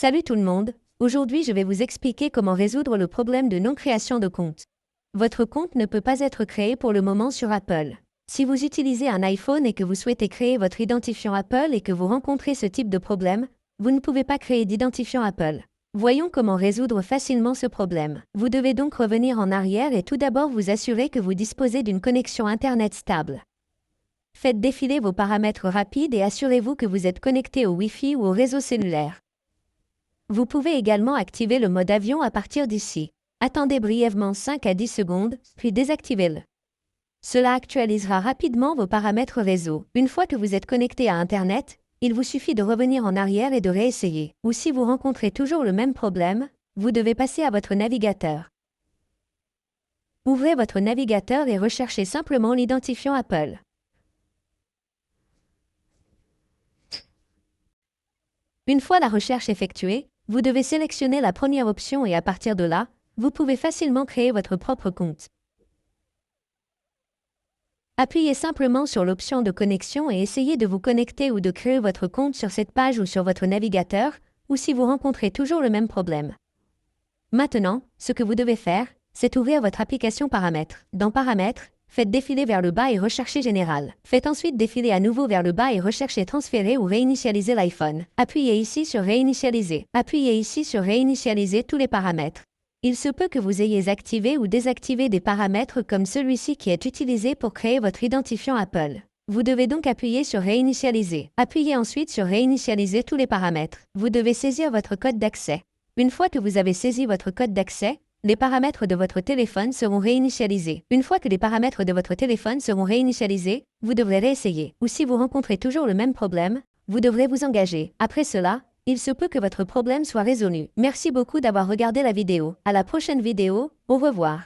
Salut tout le monde, aujourd'hui je vais vous expliquer comment résoudre le problème de non-création de compte. Votre compte ne peut pas être créé pour le moment sur Apple. Si vous utilisez un iPhone et que vous souhaitez créer votre identifiant Apple et que vous rencontrez ce type de problème, vous ne pouvez pas créer d'identifiant Apple. Voyons comment résoudre facilement ce problème. Vous devez donc revenir en arrière et tout d'abord vous assurer que vous disposez d'une connexion Internet stable. Faites défiler vos paramètres rapides et assurez-vous que vous êtes connecté au Wi-Fi ou au réseau cellulaire. Vous pouvez également activer le mode avion à partir d'ici. Attendez brièvement 5 à 10 secondes, puis désactivez-le. Cela actualisera rapidement vos paramètres réseau. Une fois que vous êtes connecté à Internet, il vous suffit de revenir en arrière et de réessayer. Ou si vous rencontrez toujours le même problème, vous devez passer à votre navigateur. Ouvrez votre navigateur et recherchez simplement l'identifiant Apple. Une fois la recherche effectuée, vous devez sélectionner la première option et à partir de là, vous pouvez facilement créer votre propre compte. Appuyez simplement sur l'option de connexion et essayez de vous connecter ou de créer votre compte sur cette page ou sur votre navigateur, ou si vous rencontrez toujours le même problème. Maintenant, ce que vous devez faire, c'est ouvrir votre application Paramètres. Dans Paramètres, faites défiler vers le bas et recherchez Général. Faites ensuite défiler à nouveau vers le bas et recherchez Transférer ou réinitialiser l'iPhone. Appuyez ici sur Réinitialiser. Appuyez ici sur Réinitialiser tous les paramètres. Il se peut que vous ayez activé ou désactivé des paramètres comme celui-ci qui est utilisé pour créer votre identifiant Apple. Vous devez donc appuyer sur Réinitialiser. Appuyez ensuite sur Réinitialiser tous les paramètres. Vous devez saisir votre code d'accès. Une fois que vous avez saisi votre code d'accès, les paramètres de votre téléphone seront réinitialisés. Une fois que les paramètres de votre téléphone seront réinitialisés, vous devrez réessayer. Ou si vous rencontrez toujours le même problème, vous devrez vous engager. Après cela, il se peut que votre problème soit résolu. Merci beaucoup d'avoir regardé la vidéo. À la prochaine vidéo, au revoir.